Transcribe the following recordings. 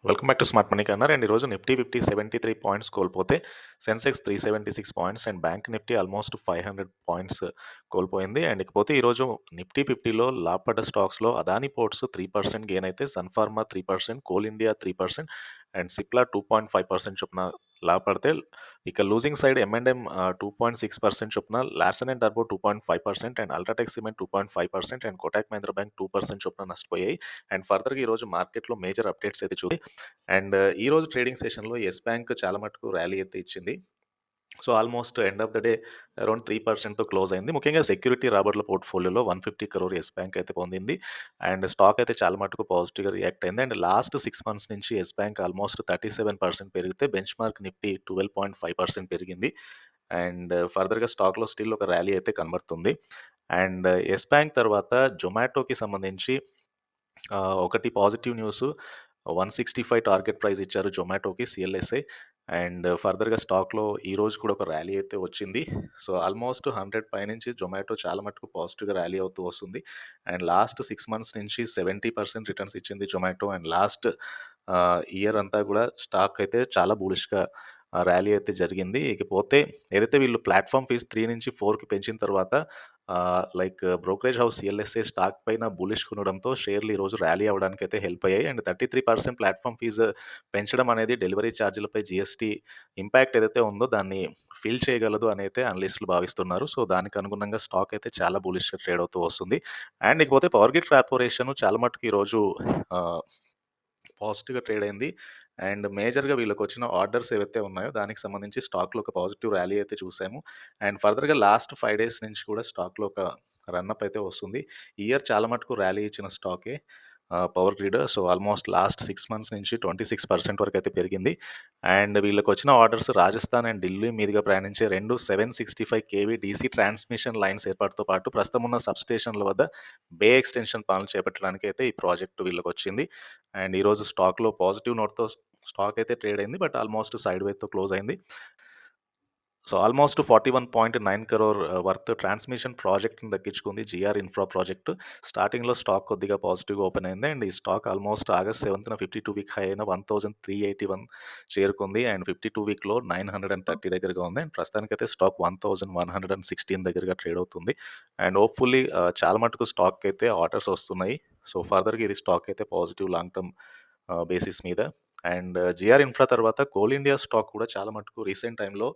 Welcome back to smart money corner. And ఈరోజు Nifty 73 points కోల్పోతే Sensex 376 points and bank Nifty almost 500 points కోల్పోయింది. And ఇకపోతే ఈరోజు Nifty 50లో లాభపడ్డ స్టాక్స్లో అదాని పోర్ట్స్ 3% గెయిన్ అయితే, sun pharma 3%, coal India 3% and Cipla 2.5% చొప్పున లాభపడితే, ఇక లూజింగ్ సైడ్ M&M 2.6% చొప్పున, లార్సన్ అండ్ టర్బో 2.5% and UltraTech cement 2.5% and Kotak Mahindra bank 2% చొప్పున నష్టపోయాయి. అండ్ ఫర్దర్గా ఈరోజు మార్కెట్లో మేజర్ అప్డేట్స్ అయితే అండ్ ఈరోజు ట్రేడింగ్ సెషన్‌లో యెస్ బ్యాంక్ చాలా మటుకు ర్యాలీ అయితే ఇచ్చింది. So, almost end of the day around 3%తో క్లోజ్ అయింది. ముఖ్యంగా సెక్యూరిటీ రాబర్ట్‌ల పోర్ట్‌ఫోలియోలో 150 క్రోర్ యెస్ బ్యాంక్ అయితే పొందింది. అండ్ స్టాక్ అయితే చాలా మటుకు పాజిటివ్‌గా రియాక్ట్ అయింది. అండ్ లాస్ట్ 6 మంత్స్ నుంచి యెస్ బ్యాంక్ ఆల్మోస్ట్ 37% పెరిగితే, బెంచ్ మార్క్ నిఫ్టీ 12.5% పెరిగింది. అండ్ ఫర్దర్‌గా స్టాక్‌లో స్టిల్ ఒక ర్యాలీ అయితే కనబడుతుంది. అండ్ యెస్ బ్యాంక్ తర్వాత జొమాటోకి సంబంధించి ఒకటి పాజిటివ్ న్యూస్, 165 టార్గెట్ ప్రైస్ ఇచ్చారు జొమాటోకి సిఎల్ఎస్ఏ. అండ్ ఫర్దర్‌గా స్టాక్‌లో ఈరోజు కూడా ఒక ర్యాలీ అయితే వచ్చింది. సో, ఆల్మోస్ట్ 100 పైనుంచి జొమాటో చాలా మటుకు పాజిటివ్‌గా ర్యాలీ అవుతూ వస్తుంది. అండ్ లాస్ట్ 6 మంత్స్ నుంచి 70% రిటర్న్స్ ఇచ్చింది జొమాటో. అండ్ లాస్ట్ ఇయర్ అంతా కూడా స్టాక్ అయితే చాలా బులిష్‌గా ర్యాలీ అయితే జరిగింది. ఇకపోతే ఏదైతే వీళ్ళు ప్లాట్‌ఫార్మ్ ఫీస్ 3 నుంచి 4కి పెంచిన తర్వాత like brokerage house CLSA stock పైన బులిష్‌గా ఉండడంతో షేర్లు ఈరోజు ర్యాలీ అవ్వడానికైతే హెల్ప్ అయ్యాయి. అండ్ 33% ప్లాట్‌ఫార్మ్ ఫీజు పెంచడం అనేది డెలివరీ ఛార్జీలపై జీఎస్టీ ఇంపాక్ట్ ఏదైతే ఉందో దాన్ని ఫీల్ చేయగలదు అని అయితే అనలిస్టులు భావిస్తున్నారు. సో, దానికి అనుగుణంగా స్టాక్ అయితే చాలా బులిష్‌గా ట్రేడ్ అవుతూ వస్తుంది. అండ్ ఇకపోతే పవర్ గ్రిడ్ కార్పొరేషన్ చాలా మటుకు ఈరోజు ఆహ్, పాజిటివ్‌గా ట్రేడ్ అయింది. అండ్ మేజర్‌గా వీళ్ళకొచ్చిన ఆర్డర్స్ ఏవైతే ఉన్నాయో దానికి సంబంధించి స్టాక్‌లో ఒక పాజిటివ్ ర్యాలీ అయితే చూసాము. అండ్ ఫర్దర్‌గా లాస్ట్ 5 డేస్ నుంచి కూడా స్టాక్‌లో ఒక రన్‌అప్ అయితే వస్తుంది. ఈ ఇయర్ చాలా మటుకు ర్యాలీ ఇచ్చిన స్టాకే Power Grid. So, almost last 6 months నుంచి 26% వరకు అయితే పెరిగింది. అండ్ వీళ్ళకొచ్చిన ఆర్డర్స్ రాజస్థాన్ అండ్ ఢిల్లీ మీదుగా ప్రయాణించే 2 765 కేవీ డీసీ ట్రాన్స్మిషన్ లైన్స్ ఏర్పాటుతో పాటు ప్రస్తుతం ఉన్న సబ్‌స్టేషన్ల వద్ద బే ఎక్స్‌టెన్షన్ పనులు చేపట్టడానికి అయితే ఈ ప్రాజెక్ట్ వీళ్ళకొచ్చింది. అండ్ ఈరోజు స్టాక్‌లో పాజిటివ్ నోట్‌తో స్టాక్ అయితే ట్రేడ్ అయింది. బట్ ఆల్మోస్ట్ సైడ్ వేస్‌తో క్లోజ్ అయింది. So, almost 41.9 crore worth transmission ప్రాజెక్ట్‌ని దక్కించుకుంది జీఆర్ ఇన్ఫ్రా ప్రాజెక్ట్. స్టార్టింగ్‌లో స్టాక్ కొద్దిగా పాజిటివ్‌గా ఓపెన్ అయింది. అండ్ ఈ స్టాక్ ఆల్మోస్ట్ ఆగస్ట్ 7న 52 వీక్ హై అయిన 1381 చేరుకుంది. అండ్ 52 వీక్‌లో 930 దగ్గరగా ఉంది. అండ్ ప్రస్తుతానికైతే స్టాక్ 1116 దగ్గరగా ట్రేడ్ అవుతుంది. అండ్ హోప్‌ఫుల్లీ చాలా మటుకు స్టాక్‌కైతే ఆర్డర్స్ వస్తున్నాయి. సో, ఫర్దర్‌గా ఇది స్టాక్ అయితే పాజిటివ్ లాంగ్ టర్మ్ బేసిస్ మీద. అండ్ జీఆర్ ఇన్ఫ్రా తర్వాత కోల్ ఇండియా స్టాక్ కూడా చాలా మటుకు రీసెంట్ టైమ్‌లో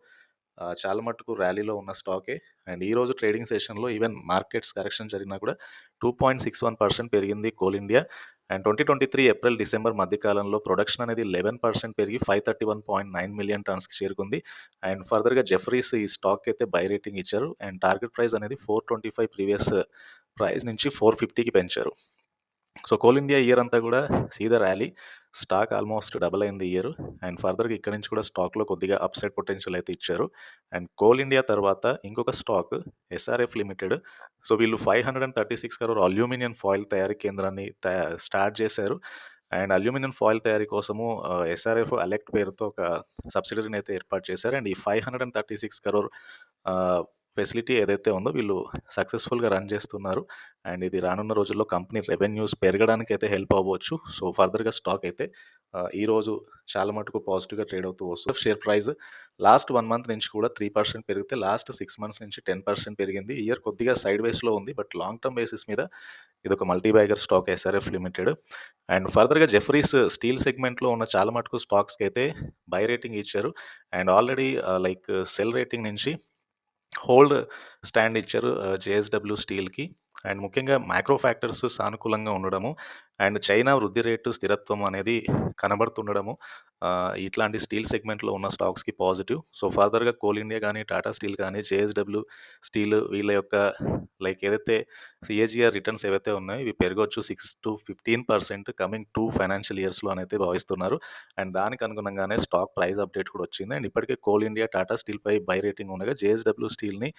చాలా మటుకు ర్యాలీలో ఉన్న స్టాకే. అండ్ ఈరోజు ట్రేడింగ్ సెషన్‌లో ఈవెన్ మార్కెట్స్ కరెక్షన్ జరిగినా కూడా 2.61% పెరిగింది coal India. And 2023 April, December మధ్య కాలంలో ప్రొడక్షన్ అనేది 11% పెరిగి 531.9 మిలియన్ టన్స్‌కి చేరుకుంది. అండ్ ఫర్దర్‌గా జెఫ్రీస్ ఈ స్టాక్‌కి అయితే బై రేటింగ్ ఇచ్చారు. అండ్ టార్గెట్ ప్రైస్ అనేది 425 ప్రీవియస్ ప్రైస్ నుంచి 450కి పెంచారు. సో, కోల్ ఇండియా ఇయర్ అంతా కూడా see the rally. Stock almost double అయింది ఈ ఇయర్. అండ్ ఫర్దర్‌గా ఇక్కడి నుంచి కూడా స్టాక్‌లో కొద్దిగా అప్‌సైడ్ పొటెన్షియల్ అయితే ఇచ్చారు. అండ్ కోల్ ఇండియా తర్వాత ఇంకొక స్టాక్ ఎస్ఆర్ఎఫ్ లిమిటెడ్. సో, వీళ్ళు 536 కరోర్ అల్యూమినియం ఫాయిల్ తయారీ కేంద్రాన్ని స్టార్ట్ చేశారు. అండ్ అల్యూమినియం ఫాయిల్ తయారీ కోసము ఎస్ఆర్ఎఫ్ అలెక్ట్ పేరుతో ఒక సబ్సిడరీని అయితే ఏర్పాటు చేశారు. అండ్ ఈ 536 కరోర్ ఫెసిలిటీ ఏదైతే ఉందో వీళ్ళు సక్సెస్‌ఫుల్‌గా రన్ చేస్తున్నారు. అండ్ ఇది రానున్న రోజుల్లో కంపెనీ రెవెన్యూస్ పెరగడానికైతే హెల్ప్ అవ్వచ్చు. సో, ఫర్దర్‌గా స్టాక్ అయితే ఈరోజు చాలా మటుకు పాజిటివ్‌గా ట్రేడ్ అవుతూ వస్తుంది. షేర్ ప్రైస్ లాస్ట్ 1 మంత్ నుంచి కూడా 3% పెరిగితే, లాస్ట్ 6 మంత్స్ నుంచి 10% పెరిగింది. ఇయర్ కొద్దిగా సైడ్ వేస్‌లో ఉంది. బట్ లాంగ్ టర్మ్ బేసిస్ మీద ఇదొక multi bagger stock SRF limited. And ఫర్దర్‌గా జెఫ్రీస్ స్టీల్ సెగ్మెంట్‌లో ఉన్న చాలా మటుకు స్టాక్స్‌కైతే బై రేటింగ్ ఇచ్చారు. And already like cell rating నుంచి హోల్డ్ స్టాండ్ ఇచ్చారు జేఎస్‌డబ్ల్యూ స్టీల్‌కి. అండ్ ముఖ్యంగా మ్యాక్రో ఫ్యాక్టర్స్ సానుకూలంగా ఉండడము, అండ్ చైనా వృద్ధి రేటు స్థిరత్వం అనేది కనబడుతుండడము ఇట్లాంటి స్టీల్ సెగ్మెంట్‌లో ఉన్న స్టాక్స్‌కి పాజిటివ్. సో, ఫర్దర్‌గా కోల్ ఇండియా గానీ, టాటా స్టీల్ కానీ, జేఎస్‌డబ్ల్యూ స్టీల్ వీళ్ళ యొక్క లైక్ ఏదైతే సీఏజీఆర్ రిటర్న్స్ ఏవైతే ఉన్నాయో ఇవి పెరగొచ్చు 6-15% కమింగ్ 2 ఫైనాన్షియల్ ఇయర్స్‌లో అనైతే భావిస్తున్నారు. అండ్ దానికి అనుగుణంగానే స్టాక్ ప్రైస్ అప్డేట్ కూడా వచ్చింది. అండ్ ఇప్పటికే కోల్ ఇండియా, టాటా స్టీల్‌పై బై రేటింగ్ ఉండగా జేఎస్‌డబ్ల్యూ స్టీల్‌ని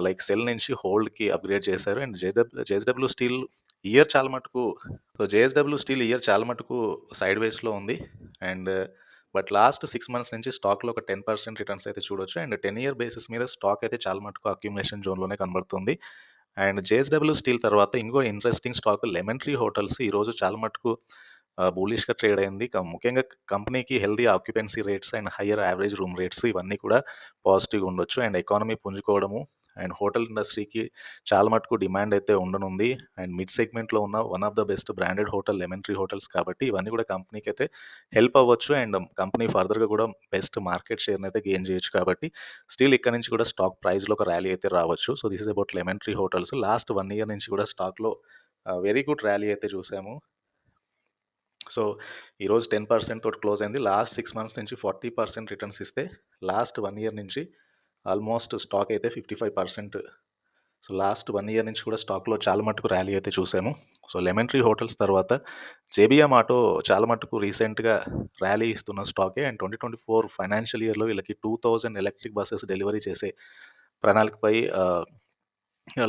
లైక్ సెల్ నుంచి హోల్డ్‌కి అప్‌గ్రేడ్ చేశారు. అండ్ జేఎస్‌డబ్ల్యూ స్టీల్ ఇయర్ చాలా మటుకు సో, జేఎస్‌డబ్ల్యూ స్టీల్ ఇయర్ చాలా మటుకు సైడ్ వేస్‌లో ఉంది. అండ్ బట్ లాస్ట్ 6 మంత్స్ నుంచి స్టాక్‌లో ఒక 10% రిటర్న్స్ అయితే చూడొచ్చు. అండ్ 10 ఇయర్ బేసిస్ మీద స్టాక్ అయితే చాలా మటుకు అక్యుములేషన్ జోన్‌లోనే కనబడుతుంది. అండ్ జేఎస్‌డబ్ల్యూ స్టీల్ తర్వాత ఇంకో interesting stock lemon tree hotels ఈరోజు చాలా మటుకు బులిష్‌గా ట్రేడ్ అయింది. ముఖ్యంగా కంపెనీకి healthy occupancy rates and higher average room rates ఇవన్నీ కూడా పాజిటివ్‌గా ఉండొచ్చు. అండ్ ఎకానమీ పుంజుకోవడము అండ్ హోటల్ ఇండస్ట్రీకి చాలా మటుకు డిమాండ్ అయితే ఉండనుంది. అండ్ మిడ్ సెగ్మెంట్‌లో ఉన్న one of the best branded hotel lemon tree hotels కాబట్టి ఇవన్నీ కూడా కంపెనీకి అయితే హెల్ప్ అవ్వచ్చు. అండ్ కంపెనీ ఫర్దర్‌గా కూడా బెస్ట్ మార్కెట్ షేర్‌ని అయితే గెయిన్ చేయొచ్చు కాబట్టి స్టిల్ ఇక్కడ నుంచి కూడా స్టాక్ ప్రైస్‌లో ఒక ర్యాలీ అయితే రావచ్చు. So, this is about lemon tree hotels. Last 1 year నుంచి కూడా స్టాక్‌లో వెరీ గుడ్ ర్యాలీ అయితే చూసాము. సో, ఈరోజు 10% తోటి క్లోజ్ అయింది. లాస్ట్ 6 మంత్స్ నుంచి 40% రిటర్న్స్ ఇస్తే, లాస్ట్ 1 ఇయర్ నుంచి ఆల్మోస్ట్ స్టాక్ అయితే 55%. సో, లాస్ట్ 1 ఇయర్ నుంచి కూడా స్టాక్‌లో చాలా మటుకు ర్యాలీ అయితే చూసాము. సో, లెమన్ ట్రీ హోటల్స్ తర్వాత జేబీఎం ఆటో చాలా మటుకు రీసెంట్‌గా ర్యాలీ ఇస్తున్న స్టాకే. అండ్ 2024 ఫైనాన్షియల్ ఇయర్‌లో వీళ్ళకి 2000 ఎలక్ట్రిక్ బసెస్ డెలివరీ చేసే ప్రణాళికపై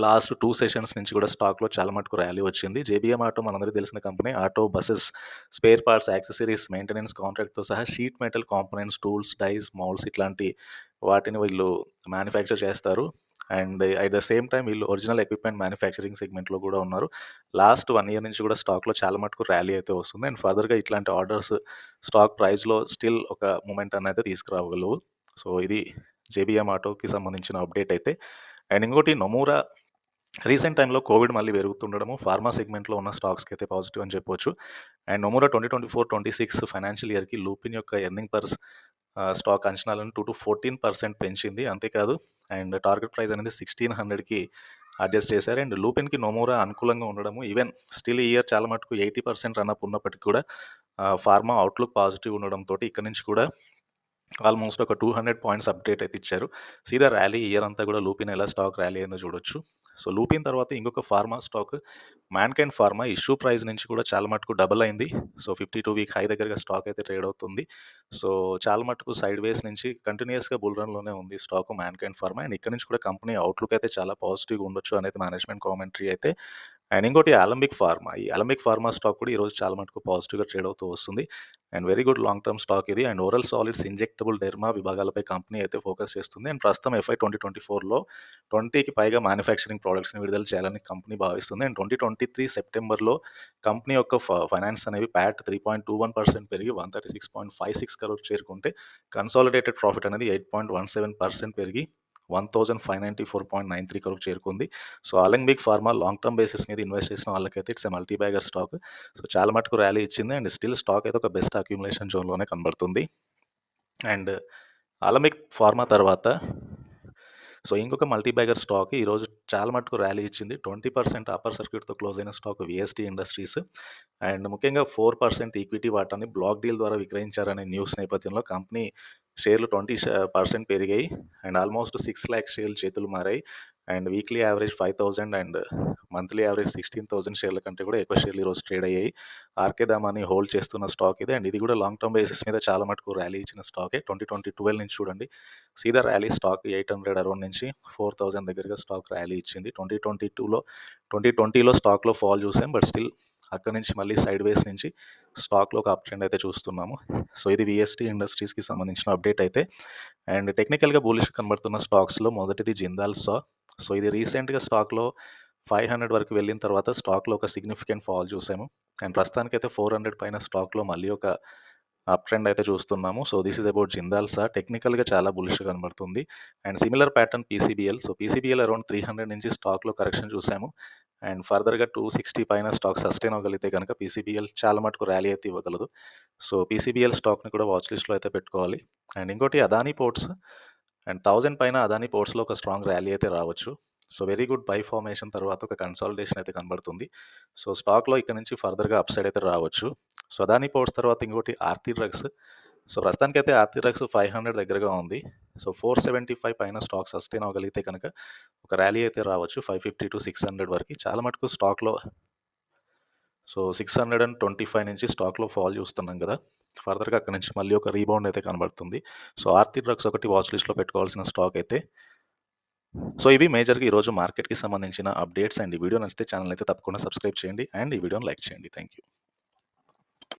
లాస్ట్ 2 సెషన్స్ నుంచి కూడా స్టాక్‌లో చాలా మటుకు ర్యాలీ వచ్చింది. జేబీఎం ఆటో మనందరికీ తెలిసిన company. Auto, buses, spare parts, accessories, maintenance కాంట్రాక్ట్‌తో సహా sheet metal components, tools, dies, moulds ఇట్లాంటి వాటిని వీళ్ళు మ్యానుఫ్యాక్చర్ చేస్తారు. And at the same time వీళ్ళు ఒరిజినల్ ఎక్విప్‌మెంట్ మ్యానుఫ్యాక్చరింగ్ సెగ్మెంట్‌లో కూడా ఉన్నారు. లాస్ట్ 1 ఇయర్ నుంచి కూడా స్టాక్‌లో చాలా మటుకు ర్యాలీ అయితే వస్తుంది. అండ్ ఫర్దర్‌గా ఇట్లాంటి ఆర్డర్స్ స్టాక్ ప్రైస్‌లో స్టిల్ ఒక మొమెంటమ్ అయితే తీసుకురాగలవు. సో, ఇది జేబీఎం ఆటోకి సంబంధించిన అప్డేట్ అయితే. అండ్ ఇంకోటి నొమూరా రీసెంట్ టైమ్‌లో కోవిడ్ మళ్ళీ పెరుగుతుండడము ఫార్మా సెగ్మెంట్‌లో ఉన్న స్టాక్స్‌కి అయితే పాజిటివ్ అని చెప్పొచ్చు. అండ్ నొమూరా 2024-26 ఫైనాన్షియల్ ఇయర్‌కి లూపిన్ యొక్క ఎర్నింగ్ పర్ స్టాక్ అంచనాలను 2-14% పెంచింది. అంతేకాదు అండ్ టార్గెట్ ప్రైస్ అనేది 1600కి అడ్జస్ట్ చేశారు. అండ్ లూపిన్‌కి నొమూరా అనుకూలంగా ఉండడము ఈవెన్ స్టిల్ ఈ ఇయర్ చాలా మటుకు 80% రన్అప్ ఉన్నప్పటికీ కూడా ఫార్మా అవుట్‌లుక్ పాజిటివ్ ఉండడంతోటి ఇక్కడ నుంచి కూడా ఆల్మోస్ట్ ఒక 200 పాయింట్స్ అప్డేట్ అయితే ఇచ్చారు. సీదా ర్యాలీ ఇయర్ అంతా కూడా లూపిన్ ఎలా స్టాక్ ర్యాలీ అయిందో చూడొచ్చు. సో, లూపిన్ తర్వాత ఇంకొక pharma stock mankind pharma issue price నుంచి కూడా చాలా మటుకు డబుల్ అయింది. సో, 52 వీక్ హై దగ్గరగా స్టాక్ అయితే ట్రేడ్ అవుతుంది. సో, చాలా మటుకు సైడ్ వేస్ నుంచి కంటిన్యూయస్‌గా బుల్ రన్‌లోనే ఉంది స్టాక్ మ్యాన్‌కైండ్ ఫార్మా. అండ్ ఇక్కడ నుంచి కూడా కంపెనీ అవుట్‌లుక్ అయితే చాలా పాజిటివ్‌గా ఉండొచ్చు అనేది మేనేజ్మెంట్ కామెంటరీ అయితే. అండ్ ఇంకోటి అలెంబిక్ ఫార్మా. ఈ అలెంబిక్ ఫార్మా స్టాక్ కూడా ఈరోజు చాలా మటుకు పాజిటివ్‌గా ట్రేడ్ అవుతూ వస్తుంది. And very good long term stock ఇది. And oral solids, injectable derma విభాగాలపై కంపెనీ అయితే ఫోకస్ చేస్తుంది. అండ్ ప్రస్తుతం FY 2024లో 20కి పైగా మ్యానుఫ్యాక్చరింగ్ ప్రొడక్ట్స్‌ని విడుదల చేయాలని కంపెనీ భావిస్తుంది. అండ్ 2023 సెప్టెంబర్‌లో కంపెనీ యొక్క ఫైనాన్స్ అనేవి ప్యాట్ 3.21% పెరిగి 136.56 crore చేరుకుంటే, కన్సాలిడేటెడ్ ప్రాఫిట్ అనేది 8.17% పెరిగి 1594.93 crore చేరుకుంది. So, Alembic pharma long term basis మీద ఇన్వెస్ట్ చేసిన వాళ్ళకైతే it's a multi bagger stock. So, చాలా మటుకు ర్యాలీ ఇచ్చింది. అండ్ స్టిల్ స్టాక్ అయితే ఒక బెస్ట్ అక్యుములేషన్ జోన్‌లోనే కనబడుతుంది. అండ్ అలెంబిక్ ఫార్మా తర్వాత సో, ఇంకొక మల్టీ బ్యాగర్ స్టాక్ ఈరోజు చాలా మటుకు ర్యాలీ ఇచ్చింది. 20% అప్పర్ సర్క్యూట్‌తో క్లోజ్ అయిన స్టాక్ వీఎస్టీ ఇండస్ట్రీస్. అండ్ ముఖ్యంగా 4% ఈక్విటీ వాటాని బ్లాక్ డీల్ ద్వారా విక్రయించారనే న్యూస్ నేపథ్యంలో కంపెనీ షేర్లు 20% పెరిగాయి. అండ్ ఆల్మోస్ట్ 6,00,000 షేర్లు చేతులు మారాయి. And weekly average 5,000 and monthly average 16,000 షేర్ల కంటే కూడా ఎక్కువ షేర్లు ఈరోజు ట్రేడ్ అయ్యాయి. ఆర్కే దామాని హోల్డ్ చేస్తున్న స్టాక్ ఇది. అండ్ ఇది కూడా లాంగ్ టర్మ్ బేసిస్ మీద చాలా మటుకు ర్యాలీ ఇచ్చిన స్టాకే. 2012 నుంచి చూడండి సీదా ర్యాలీ స్టాక్ 800 అరౌండ్ నుంచి 4,000 దగ్గరగా స్టాక్ ర్యాలీ ఇచ్చింది. 2020లో స్టాక్‌లో ఫాల్ చూసాం. బట్ స్టిల్ అక్కడి నుంచి మళ్ళీ సైడ్ వేస్ నుంచి స్టాక్‌లో ఒక అప్ ట్రెండ్ అయితే చూస్తున్నాము. సో, ఇది వీఎస్టీ ఇండస్ట్రీస్‌కి సంబంధించిన అప్డేట్ అయితే. అండ్ టెక్నికల్‌గా బులిష్ కనబడుతున్న స్టాక్స్‌లో మొదటిది జిందాల్ స్టాక్. సో, ఇది రీసెంట్‌గా స్టాక్‌లో 500 వరకు వెళ్ళిన తర్వాత స్టాక్‌లో ఒక సిగ్నిఫికెంట్ ఫాల్ చూసాము. అండ్ ప్రస్తుతానికైతే 400 పైన స్టాక్‌లో మళ్ళీ ఒక అప్ ట్రెండ్ అయితే చూస్తున్నాము. So, this is about Jindal stock. టెక్నికల్‌గా చాలా బులిష్‌గా కనబడుతుంది. And similar pattern PCBL. So, PCBL around 300 నుంచి స్టాక్‌లో కరెక్షన్ చూసాము. అండ్ ఫర్దర్‌గా 260 పైన స్టాక్ సస్టైన్ అవ్వగలిగితే గనక పీసీబీఎల్ చాలా మటుకు ర్యాలీ అయితే ఇవ్వగలదు. సో, పీసీబీఎల్ స్టాక్‌ని కూడా వాచ్ లిస్ట్‌లో అయితే పెట్టుకోవాలి. అండ్ ఇంకోటి అదానీ పోర్ట్స్. అండ్ 1000 పైన అదానీ పోర్ట్స్‌లో ఒక స్ట్రాంగ్ ర్యాలీ అయితే రావచ్చు. So, very good bye formation తర్వాత ఒక కన్సాలిడేషన్ అయితే కనబడుతుంది. సో, స్టాక్‌లో ఇక్కడ నుంచి ఫర్దర్‌గా అప్‌సైడ్ అయితే రావచ్చు. సో, అదానీ పోర్ట్స్ తర్వాత ఇంకోటి ఆర్తి డ్రగ్స్. సో, ప్రస్తుతానికైతే ఆర్తి డ్రగ్స్ 500 దగ్గరగా ఉంది. సో, 475 పైన స్టాక్ సస్టైన్ అవ్వగలిగితే కనుక ఒక ర్యాలీ అయితే రావచ్చు 550-600 వరకి. చాలా మటుకు స్టాక్‌లో సో, 625 నుంచి స్టాక్‌లో ఫాల్ చూస్తున్నాం గదా! ఫర్దర్‌గా అక్కడి నుంచి మళ్ళీ ఒక రీబౌండ్ అయితే కనబడుతుంది. సో, ఆర్తి డ్రగ్స్ ఒకటి వాచ్ లిస్ట్‌లో పెట్టుకోవాల్సిన స్టాక్ అయితే. సో, ఇవి మేజర్‌గా ఈరోజు మార్కెట్‌కి సంబంధించిన అప్డేట్స్. అండ్ ఈ వీడియో నచ్చితే ఛానెల్‌ని అయితే తప్పకుండా సబ్స్క్రైబ్ చేయండి. అండ్ ఈ వీడియోని లైక్ చేయండి. Thank you.